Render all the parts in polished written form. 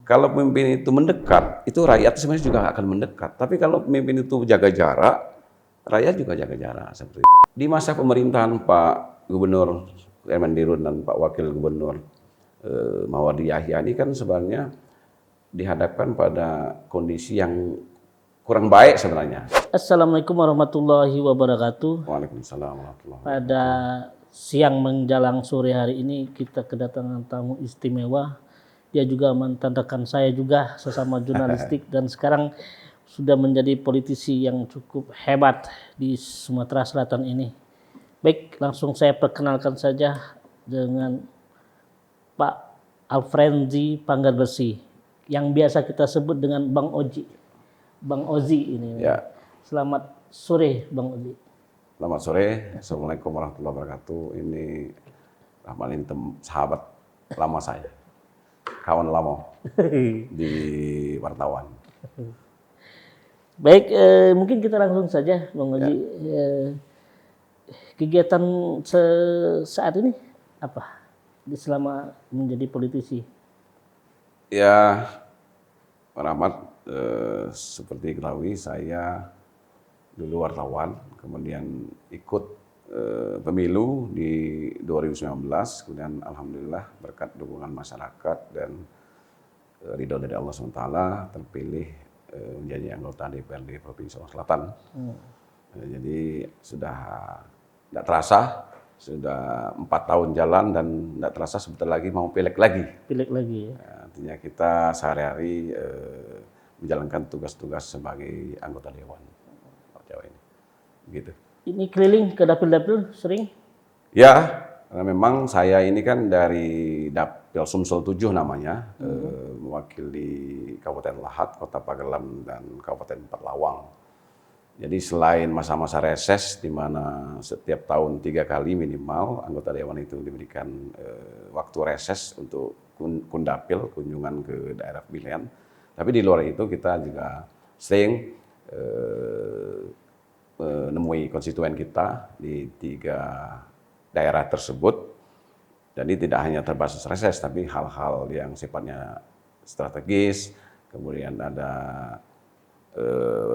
kalau pemimpin itu mendekat, itu rakyat sebenarnya juga akan mendekat. Tapi kalau pemimpin itu jaga jarak, rakyat juga jaga jarak seperti itu. Di masa pemerintahan Pak Gubernur Kemendikbud dan Pak Wakil Gubernur Mawardi Yahya ini kan sebenarnya dihadapkan pada kondisi yang kurang baik sebenarnya. Assalamualaikum warahmatullahi wabarakatuh. Waalaikumsalam warahmatullahi wabarakatuh. Pada siang menjelang sore hari ini kita kedatangan tamu istimewa. Dia juga menandakan saya juga sesama jurnalistik dan sekarang sudah menjadi politisi yang cukup hebat di Sumatera Selatan ini. Baik, langsung saya perkenalkan saja dengan Pak Alfrenzi Panggarbersih yang biasa kita sebut dengan Bang Oji. Bang Ozi ini. Ya. Selamat sore Bang Ozi. Selamat sore. Assalamualaikum warahmatullahi wabarakatuh. Ini Rahman sahabat lama saya. Kawan lama di wartawan. Baik, mungkin kita langsung saja Bang Oji. Ya. Kegiatan saat ini apa? Selama menjadi politisi. Ya, Pak Rahmat, seperti diketahui saya dulu wartawan, kemudian ikut pemilu di 2019, kemudian alhamdulillah berkat dukungan masyarakat dan ridho dari Allah SWT terpilih menjadi anggota DPRD Provinsi Sulawesi Selatan. Jadi sudah tidak terasa, sudah 4 tahun jalan dan tidak terasa sebentar lagi mau pileg lagi. Pileg lagi ya. Artinya kita sehari-hari menjalankan tugas-tugas sebagai anggota Dewan Jawa ini. Begitu. Ini keliling ke dapil-dapil sering? Ya, karena memang saya ini kan dari Dapil Sumsel 7 namanya, mewakili Kabupaten Lahat, Kota Pagelam, dan Kabupaten Perlawang. Jadi selain masa-masa reses, di mana setiap tahun 3 kali minimal anggota Dewan itu diberikan waktu reses untuk kundapil, kunjungan ke daerah pemilihan. Tapi di luar itu kita juga sering menemui konstituen kita di 3 daerah tersebut. Jadi tidak hanya terbatas reses, tapi hal-hal yang sifatnya strategis, kemudian ada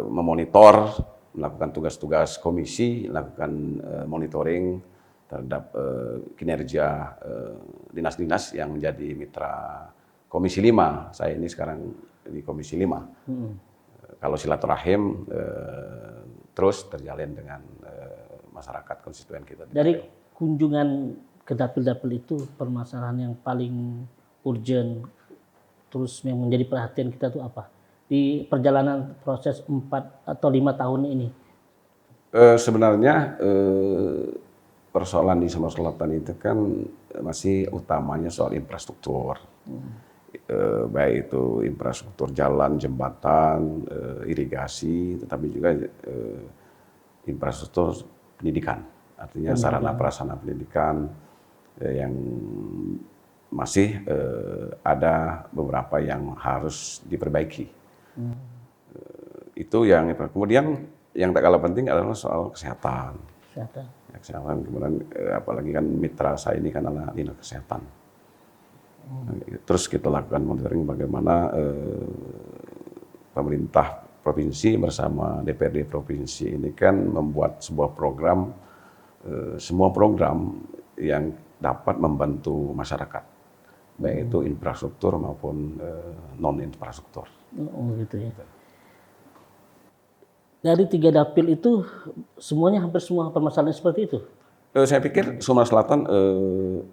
memonitor, melakukan tugas-tugas komisi, melakukan monitoring terhadap kinerja dinas-dinas yang menjadi mitra Komisi 5. Saya ini sekarang di Komisi 5. Kalau silaturahim terus terjalin dengan masyarakat konstituen kita. Dari kunjungan ke dapil-dapil itu permasalahan yang paling urgent terus yang menjadi perhatian kita itu apa? Di perjalanan proses 4 atau 5 tahun ini? Sebenarnya persoalan di Sumatera Selatan itu kan masih utamanya soal infrastruktur. Baik itu infrastruktur jalan, jembatan, irigasi, tetapi juga infrastruktur pendidikan. Artinya sarana prasarana pendidikan yang masih ada beberapa yang harus diperbaiki. Itu yang kemudian yang tak kalah penting adalah soal kesehatan. Kesehatan. Kemudian apalagi kan mitra saya ini kan adalah dinas kesehatan. Terus kita lakukan monitoring bagaimana pemerintah provinsi bersama DPRD provinsi ini kan membuat sebuah program, semua program yang dapat membantu masyarakat, baik itu infrastruktur maupun non infrastruktur. Oh gitu ya. Dari 3 dapil itu semuanya hampir semua permasalahan seperti itu? Saya pikir Sumatera Selatan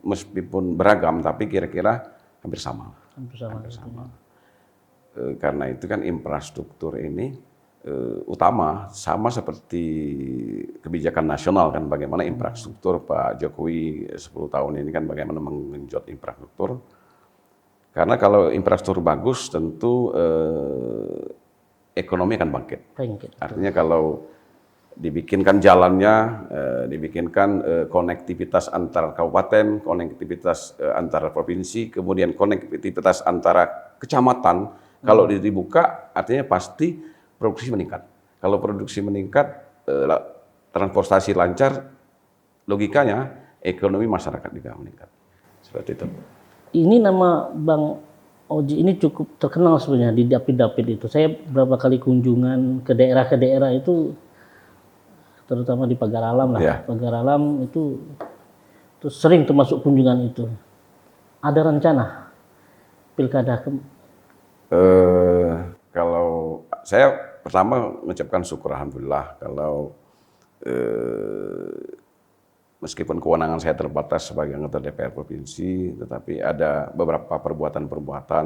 meskipun beragam, tapi kira-kira hampir sama. Hampir sama. Karena itu kan infrastruktur ini utama, sama seperti kebijakan nasional kan, bagaimana infrastruktur Pak Jokowi 10 tahun ini kan bagaimana menggenjot infrastruktur. Karena kalau infrastruktur bagus tentu ekonomi akan bangkit. Artinya kalau dibikinkan jalannya, dibikinkan konektivitas antar kabupaten, konektivitas antar provinsi, kemudian konektivitas antara kecamatan, kalau dibuka artinya pasti produksi meningkat. Kalau produksi meningkat, transportasi lancar, logikanya ekonomi masyarakat juga meningkat. Seperti itu. Ini nama Bang Oji ini cukup terkenal sebenarnya di dapil-dapil itu. Saya beberapa kali kunjungan ke daerah itu, terutama di Pagar Alam lah. Ya. Pagar Alam itu terus sering termasuk kunjungan itu. Ada rencana pilkada Kalau saya pertama mengucapkan syukur alhamdulillah kalau meskipun kewenangan saya terbatas sebagai anggota DPR provinsi, tetapi ada beberapa perbuatan-perbuatan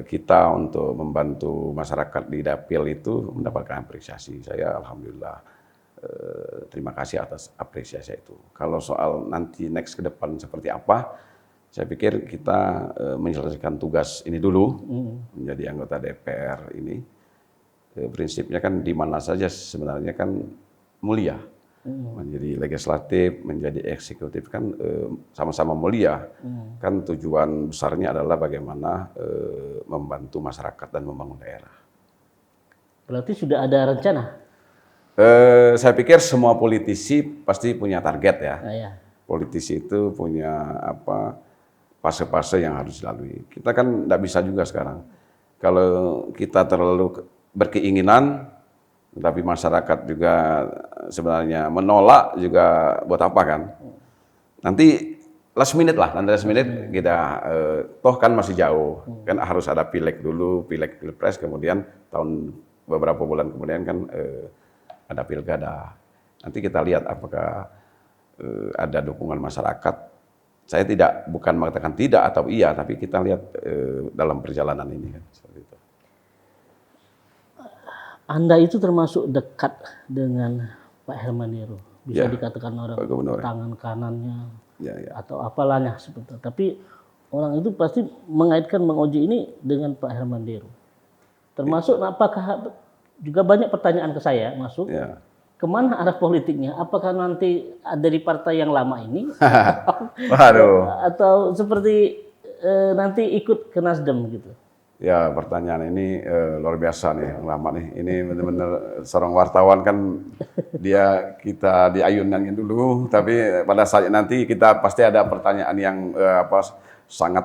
kita untuk membantu masyarakat di dapil itu mendapatkan apresiasi. Saya alhamdulillah terima kasih atas apresiasi itu. Kalau soal nanti next ke depan seperti apa, saya pikir kita menyelesaikan tugas ini dulu menjadi anggota DPR ini. Prinsipnya kan di mana saja sebenarnya kan mulia. Menjadi legislatif, menjadi eksekutif kan sama-sama mulia. Kan tujuan besarnya adalah bagaimana membantu masyarakat dan membangun daerah. Berarti sudah ada rencana? Saya pikir semua politisi pasti punya target ya. Ya. Politisi itu punya fase-fase yang harus dilalui. Kita kan tidak bisa juga sekarang. Kalau kita terlalu berkeinginan, tapi masyarakat juga sebenarnya menolak juga buat apa kan? Nanti last minute kita toh kan masih jauh, kan harus ada pileg dulu, pileg pilpres, kemudian beberapa bulan kemudian kan ada pilkada. Nanti kita lihat apakah ada dukungan masyarakat. Saya bukan mengatakan tidak atau iya, tapi kita lihat dalam perjalanan ini kan seperti itu. Anda itu termasuk dekat dengan Pak Herman Deru, bisa dikatakan orang tangan kanannya atau apalahnya seperti itu. Tapi orang itu pasti mengaitkan Bang Oji ini dengan Pak Herman Deru. Termasuk apakah juga banyak pertanyaan ke saya masuk, kemana arah politiknya? Apakah nanti ada di partai yang lama ini, atau seperti nanti ikut ke Nasdem gitu? Ya, pertanyaan ini luar biasa nih, lama nih. Ini benar-benar seorang wartawan kan kita diayunannya dulu, tapi pada saat nanti kita pasti ada pertanyaan yang sangat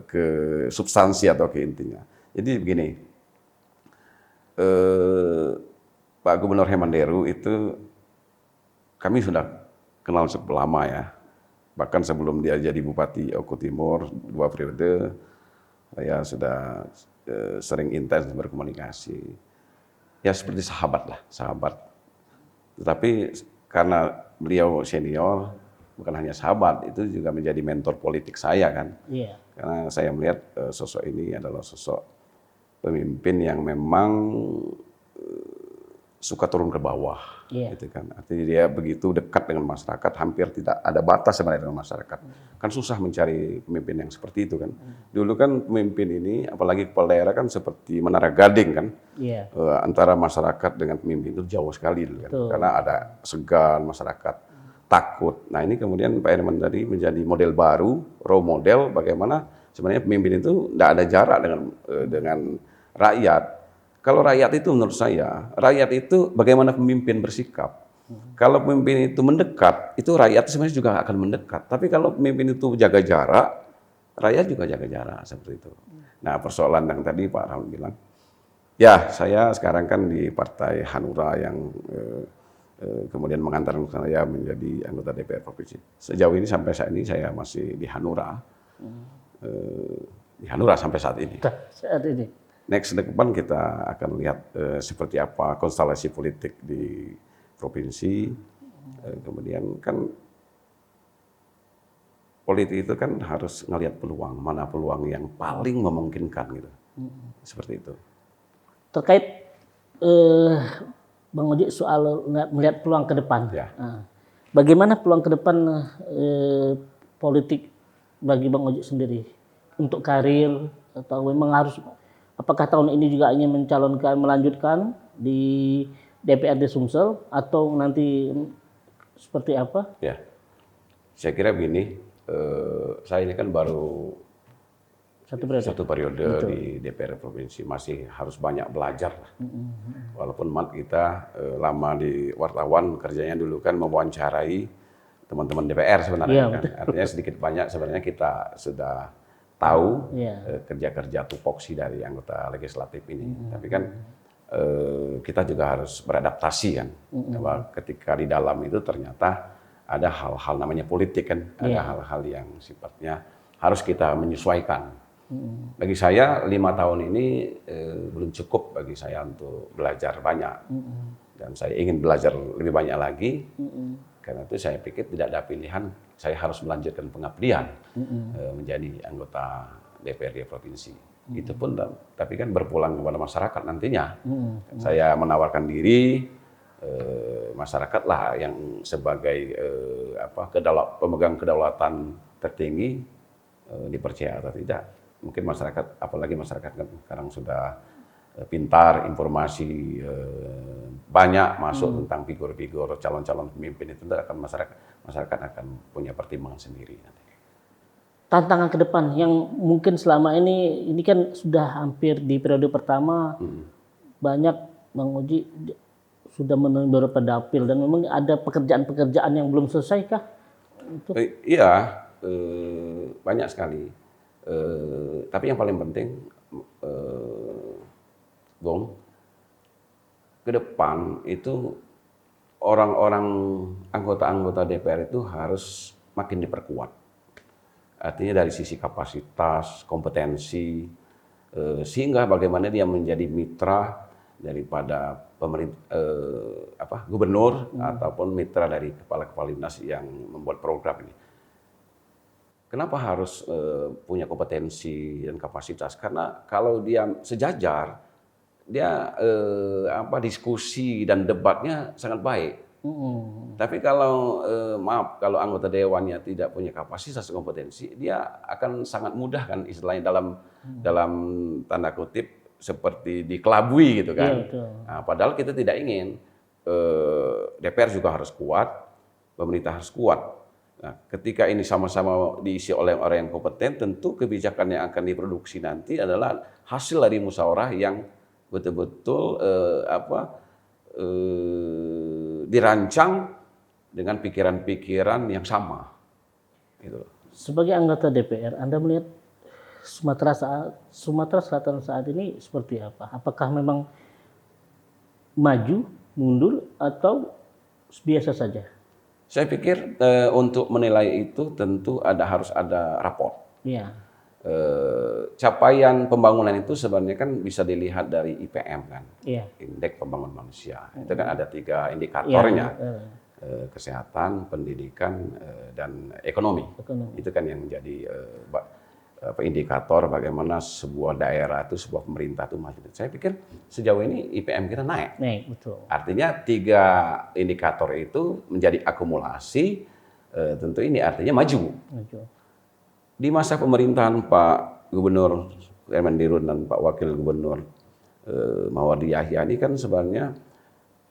ke substansi atau ke intinya. Jadi begini, Pak Gubernur Herman Deru itu kami sudah kenal cukup lama ya. Bahkan sebelum dia jadi Bupati Oku Timur 2 periode, saya sudah sering intens berkomunikasi. Ya seperti sahabat. Tetapi karena beliau senior, bukan hanya sahabat, itu juga menjadi mentor politik saya kan. Iya. Karena saya melihat sosok ini adalah sosok pemimpin yang memang suka turun ke bawah, gitu kan. Artinya dia begitu dekat dengan masyarakat, hampir tidak ada batas sebenarnya dengan masyarakat. Kan susah mencari pemimpin yang seperti itu kan. Dulu kan pemimpin ini, apalagi kepala daerah kan seperti menara gading kan. Antara masyarakat dengan pemimpin itu jauh sekali dulu kan. Karena ada segan masyarakat, takut. Nah ini kemudian Pak Herman tadi menjadi model baru, role model bagaimana sebenarnya pemimpin itu tidak ada jarak dengan rakyat. Kalau rakyat itu menurut saya, rakyat itu bagaimana pemimpin bersikap. Kalau pemimpin itu mendekat, itu rakyat sebenarnya juga akan mendekat. Tapi kalau pemimpin itu jaga jarak, rakyat juga jaga jarak, seperti itu. Nah persoalan yang tadi Pak Rahul bilang, ya saya sekarang kan di Partai Hanura yang kemudian mengantarkan saya menjadi anggota DPR Provinsi. Sejauh ini sampai saat ini saya masih di Hanura. Di Hanura sampai saat ini. Saat ini. Next ke depan kita akan lihat seperti apa konstelasi politik di provinsi. Kemudian kan politik itu kan harus ngelihat peluang, mana peluang yang paling memungkinkan gitu. Seperti itu. Terkait Bang Oji soal melihat peluang ke depan. Bagaimana peluang ke depan politik bagi Bang Oji sendiri untuk karir, atau memang harus, apakah tahun ini juga ingin melanjutkan di DPRD Sumsel atau nanti seperti apa? Ya, saya kira begini, saya ini kan baru satu periode di DPR provinsi, masih harus banyak belajar lah. Walaupun kita lama di wartawan, kerjanya dulu kan mewawancarai Iya, teman-teman DPR sebenarnya kan. betul. Artinya sedikit banyak sebenarnya kita sudah tahu Iya. kerja-kerja tupoksi dari anggota legislatif ini. Tapi kan kita juga harus beradaptasi kan. Bahwa ketika di dalam itu ternyata ada hal-hal namanya politik kan, ada hal-hal yang sifatnya harus kita menyesuaikan. Bagi saya 5 tahun ini belum cukup bagi saya untuk belajar banyak. Dan saya ingin belajar lebih banyak lagi. Karena itu saya pikir tidak ada pilihan, saya harus melanjutkan pengabdian menjadi anggota DPRD provinsi. Itu pun, tapi kan berpulang kepada masyarakat nantinya. Saya menawarkan diri, masyarakat lah yang sebagai pemegang kedaulatan tertinggi dipercaya atau tidak. Mungkin masyarakat, apalagi masyarakat kan sekarang sudah pintar, informasi banyak masuk tentang figur-figur calon-calon pemimpin itu, akan masyarakat akan punya pertimbangan sendiri nanti. Tantangan ke depan yang mungkin selama ini kan sudah hampir di periode pertama, banyak Bang Oji sudah menemui beberapa dapil, dan memang ada pekerjaan-pekerjaan yang belum selesai kah? Iya, banyak sekali. Tapi yang paling penting, Bung, ke depan itu orang-orang anggota-anggota DPR itu harus makin diperkuat. Artinya dari sisi kapasitas, kompetensi, sehingga bagaimana dia menjadi mitra daripada gubernur ataupun mitra dari kepala-kepala dinas yang membuat program ini. Kenapa harus punya kompetensi dan kapasitas? Karena kalau dia sejajar, dia diskusi dan debatnya sangat baik. Tapi kalau kalau anggota dewannya tidak punya kapasitas dan kompetensi, dia akan sangat mudah kan istilahnya dalam tanda kutip seperti dikelabui gitu kan. Iya, Nah, padahal kita tidak ingin. DPR juga harus kuat, pemerintah harus kuat. Nah, ketika ini sama-sama diisi oleh orang yang kompeten, tentu kebijakan yang akan diproduksi nanti adalah hasil dari musyawarah yang betul-betul dirancang dengan pikiran-pikiran yang sama. Gitu. Sebagai anggota DPR, Anda melihat Sumatera Selatan saat ini seperti apa? Apakah memang maju, mundur, atau biasa saja? Saya pikir untuk menilai itu tentu harus ada raport. Iya. Capaian pembangunan itu sebenarnya kan bisa dilihat dari IPM kan, Indeks Pembangunan Manusia. Itu kan ada 3 indikatornya, kesehatan, pendidikan, dan ekonomi. Itu kan yang menjadi indikator bagaimana sebuah daerah itu, sebuah pemerintah itu maju. Saya pikir sejauh ini IPM kita naik. Betul. Artinya 3 indikator itu menjadi akumulasi, tentu ini artinya maju. Di masa pemerintahan Pak Gubernur Kemendikbud dan Pak Wakil Gubernur Mawardi Yahya ini kan sebenarnya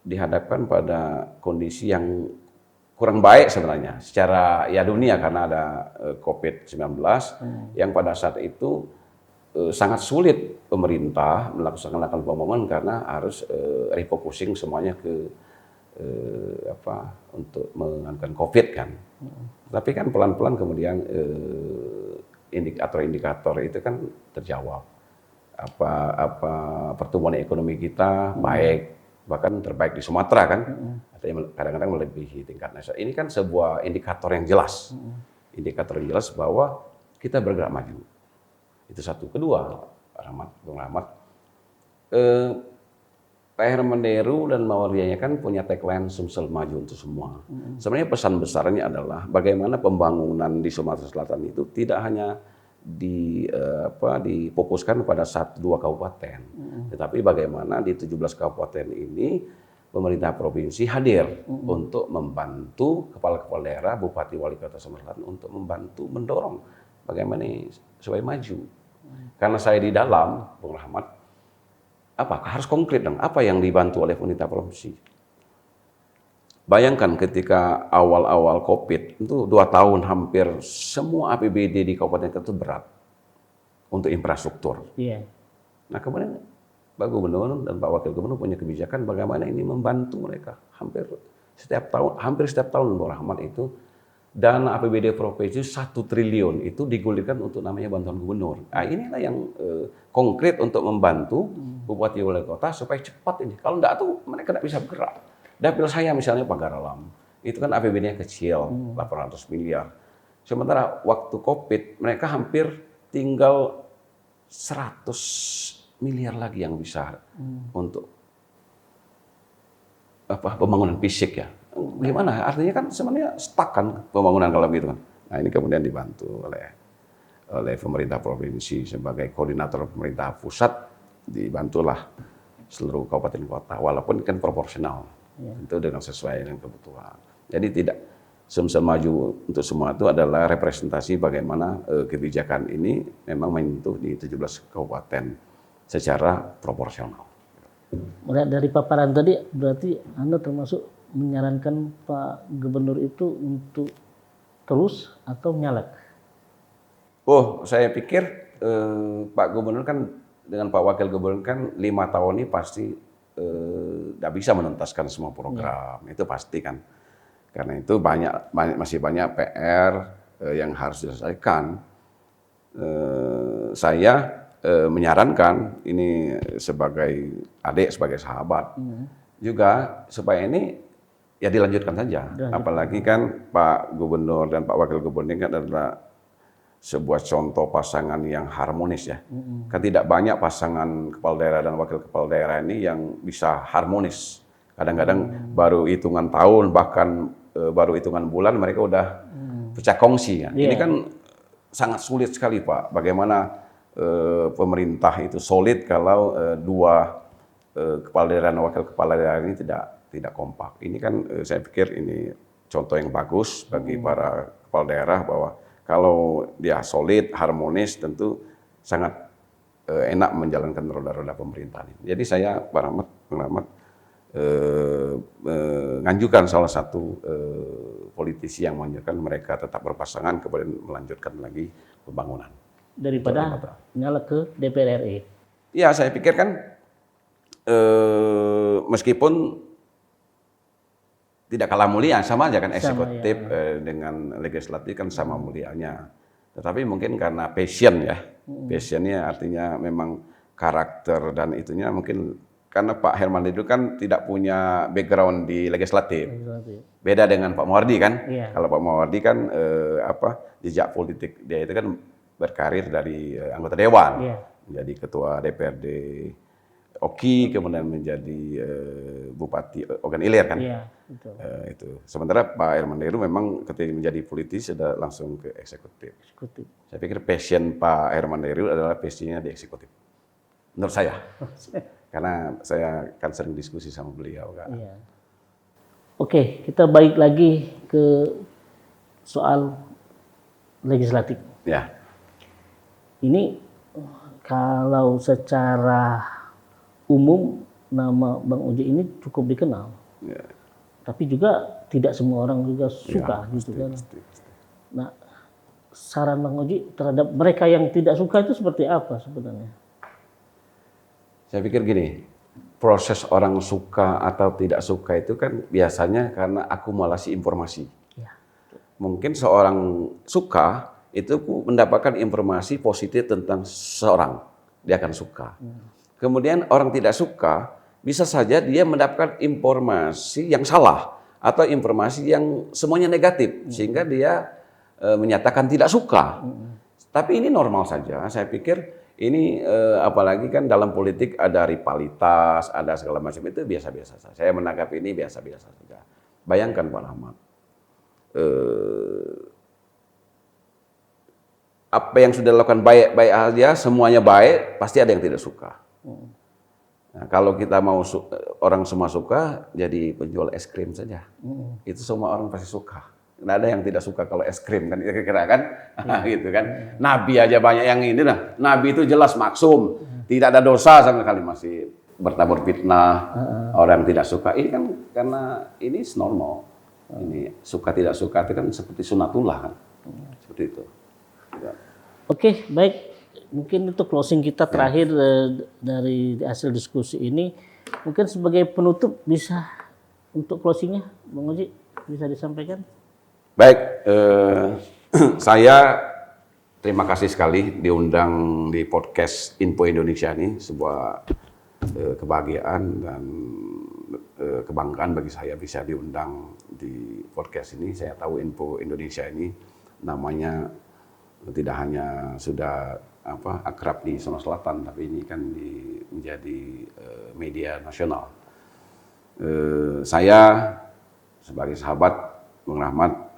dihadapkan pada kondisi yang kurang baik sebenarnya secara dunia, karena ada COVID-19 yang pada saat itu sangat sulit pemerintah melaksanakan pembangunan karena harus refocusing semuanya ke untuk menganukan COVID kan. Tapi kan pelan-pelan kemudian indikator-indikator itu kan terjawab. Pertumbuhan ekonomi kita baik, bahkan terbaik di Sumatera kan. Artinya kadang-kadang melebihi tingkat nasional. Ini kan sebuah indikator yang jelas. Indikator yang jelas bahwa kita bergerak maju. Itu satu. Kedua, Bung Rahmat, Pak Herman Deru dan Mawardi kan punya tagline Sumsel Maju untuk Semua. Sebenarnya pesan besarnya adalah bagaimana pembangunan di Sumatera Selatan itu tidak hanya difokuskan pada 1-2 kabupaten, tetapi bagaimana di 17 kabupaten ini pemerintah provinsi hadir untuk membantu kepala-kepala daerah, bupati, wali kota Sumatera Selatan untuk membantu mendorong bagaimana supaya maju. Karena saya di dalam, Bung Rahmat, harus konkret dong, apa yang dibantu oleh pemerintah provinsi. Bayangkan ketika awal-awal COVID, itu 2 tahun hampir semua APBD di kabupaten itu berat untuk infrastruktur. Nah kemudian Pak Gubernur dan Pak Wakil Gubernur punya kebijakan bagaimana ini membantu mereka. Hampir setiap tahun Bung Rahmat itu dana APBD provinsi 1 triliun itu digulirkan untuk namanya bantuan gubernur. Nah, inilah yang konkret untuk membantu bupati wali kota supaya cepat ini. Kalau enggak tuh mereka tidak bisa bergerak. Dapil saya misalnya Pagar Alam, itu kan APBD-nya kecil, 800 miliar. Sementara waktu Covid mereka hampir tinggal 100 miliar lagi yang bisa untuk pembangunan fisik ya. Gimana? Artinya kan sebenarnya stuck kan pembangunan kalau gitu kan. Nah ini kemudian dibantu oleh pemerintah provinsi sebagai koordinator pemerintah pusat, dibantulah seluruh kabupaten kota. Walaupun kan proporsional, itu dengan sesuai dengan kebutuhan. Jadi tidak Sumsel Maju untuk semua itu adalah representasi bagaimana kebijakan ini memang menyentuh di 17 kabupaten secara proporsional. Melihat dari paparan tadi, berarti Anda termasuk menyarankan Pak Gubernur itu untuk terus atau nyalek? Oh, saya pikir Pak Gubernur kan dengan Pak Wakil Gubernur kan 5 tahun ini pasti tidak bisa menuntaskan semua program, itu pasti kan. Karena itu masih banyak PR yang harus diselesaikan. Saya menyarankan ini sebagai adik, sebagai sahabat, juga supaya ini ya dilanjutkan saja. Apalagi kan Pak Gubernur dan Pak Wakil Gubernur kan adalah sebuah contoh pasangan yang harmonis ya. Kan tidak banyak pasangan kepala daerah dan wakil kepala daerah ini yang bisa harmonis. Kadang-kadang baru hitungan tahun, bahkan baru hitungan bulan mereka udah pecah kongsi. Ya. Ini kan sangat sulit sekali Pak. Bagaimana pemerintah itu solid kalau dua kepala daerah dan wakil kepala daerah ini tidak kompak. Ini kan saya pikir ini contoh yang bagus bagi para kepala daerah bahwa kalau dia solid, harmonis, tentu sangat enak menjalankan roda-roda pemerintahan ini. Jadi saya, Pak Rahmat, menganjurkan salah satu politisi yang menganjurkan mereka tetap berpasangan kemudian melanjutkan lagi pembangunan. Daripada nyalek ke DPR RI. Ya, saya pikir kan meskipun tidak kalah mulia, sama aja kan eksekutif dengan legislatif kan sama mulianya. Tetapi mungkin karena passion ya, passionnya artinya memang karakter dan itunya mungkin karena Pak Herman itu kan tidak punya background di legislatif. Beda dengan Pak Mawardi kan. Kalau Pak Mawardi kan jejak politik dia itu kan berkarir dari anggota dewan, menjadi ketua DPRD Oki, kemudian menjadi Bupati Ogan Ilir kan. Itu. Sementara Pak Herman Deru memang ketika menjadi politisi sudah langsung ke eksekutif. Saya pikir passion Pak Herman Deru adalah passionnya di eksekutif. Menurut saya. Karena saya kan sering diskusi sama beliau kan. Oke, kita balik lagi ke soal legislatif. Ya. Ini kalau secara umum nama Bang Uji ini cukup dikenal. Tapi juga tidak semua orang juga suka gitu kan. Nah, saran Bang Uji terhadap mereka yang tidak suka itu seperti apa sebenarnya? Saya pikir gini, proses orang suka atau tidak suka itu kan biasanya karena akumulasi informasi. Mungkin seorang suka itu mendapatkan informasi positif tentang seseorang, dia akan suka. Kemudian orang tidak suka, bisa saja dia mendapatkan informasi yang salah atau informasi yang semuanya negatif, sehingga dia menyatakan tidak suka. Tapi ini normal saja, saya pikir ini apalagi kan dalam politik ada rivalitas, ada segala macam, itu biasa-biasa saja. Saya menangkap ini biasa-biasa saja. Bayangkan Pak Rahmat, apa yang sudah dilakukan baik-baik aja, semuanya baik, pasti ada yang tidak suka. Nah, kalau kita mau orang semua suka, jadi penjual es krim saja. Itu semua orang pasti suka. Nggak ada yang tidak suka kalau es krim kan, kira-kira kan, gitu kan. Nabi aja banyak yang ini, nah Nabi itu jelas maksum, tidak ada dosa sama sekali, masih bertabur fitnah, orang yang tidak suka. Ini kan karena ini normal. Ini suka tidak suka itu kan seperti sunatullah kan, seperti itu. Ya. Oke, baik. Mungkin itu closing kita terakhir dari hasil diskusi ini. Mungkin sebagai penutup bisa untuk closingnya, Bang Oji bisa disampaikan? Baik, saya terima kasih sekali diundang di podcast Info Indonesia ini, sebuah kebahagiaan dan kebanggaan bagi saya bisa diundang di podcast ini. Saya tahu Info Indonesia ini namanya tidak hanya sudah akrab di Sulawesi Selatan, tapi ini kan menjadi media nasional. Saya sebagai sahabat Bung Rahmat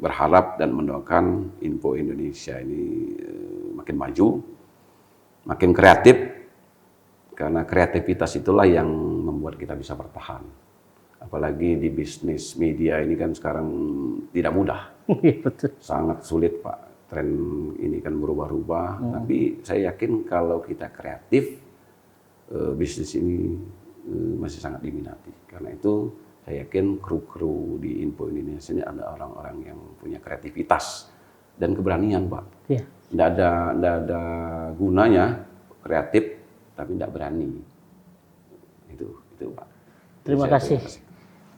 berharap dan mendoakan Info Indonesia ini makin maju, makin kreatif, karena kreativitas itulah yang membuat kita bisa bertahan. Apalagi di bisnis media ini kan sekarang tidak mudah, sangat sulit Pak. Tren ini kan berubah-ubah, tapi saya yakin kalau kita kreatif, bisnis ini masih sangat diminati. Karena itu saya yakin kru-kru di Info Indonesia ini ada orang-orang yang punya kreativitas dan keberanian, Pak. Iya. Nggak ada gunanya kreatif tapi tidak berani. Itu Pak. Terima kasih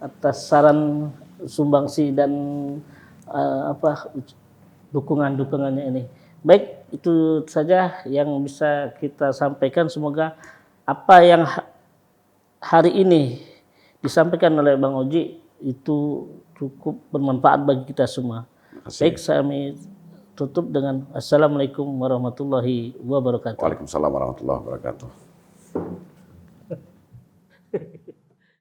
atas saran, sumbangsi dan dukungannya ini. Baik, itu saja yang bisa kita sampaikan. Semoga apa yang hari ini disampaikan oleh Bang Oji itu cukup bermanfaat bagi kita semua. Baik, saya tutup dengan Assalamualaikum warahmatullahi wabarakatuh. Waalaikumsalam warahmatullahi wabarakatuh.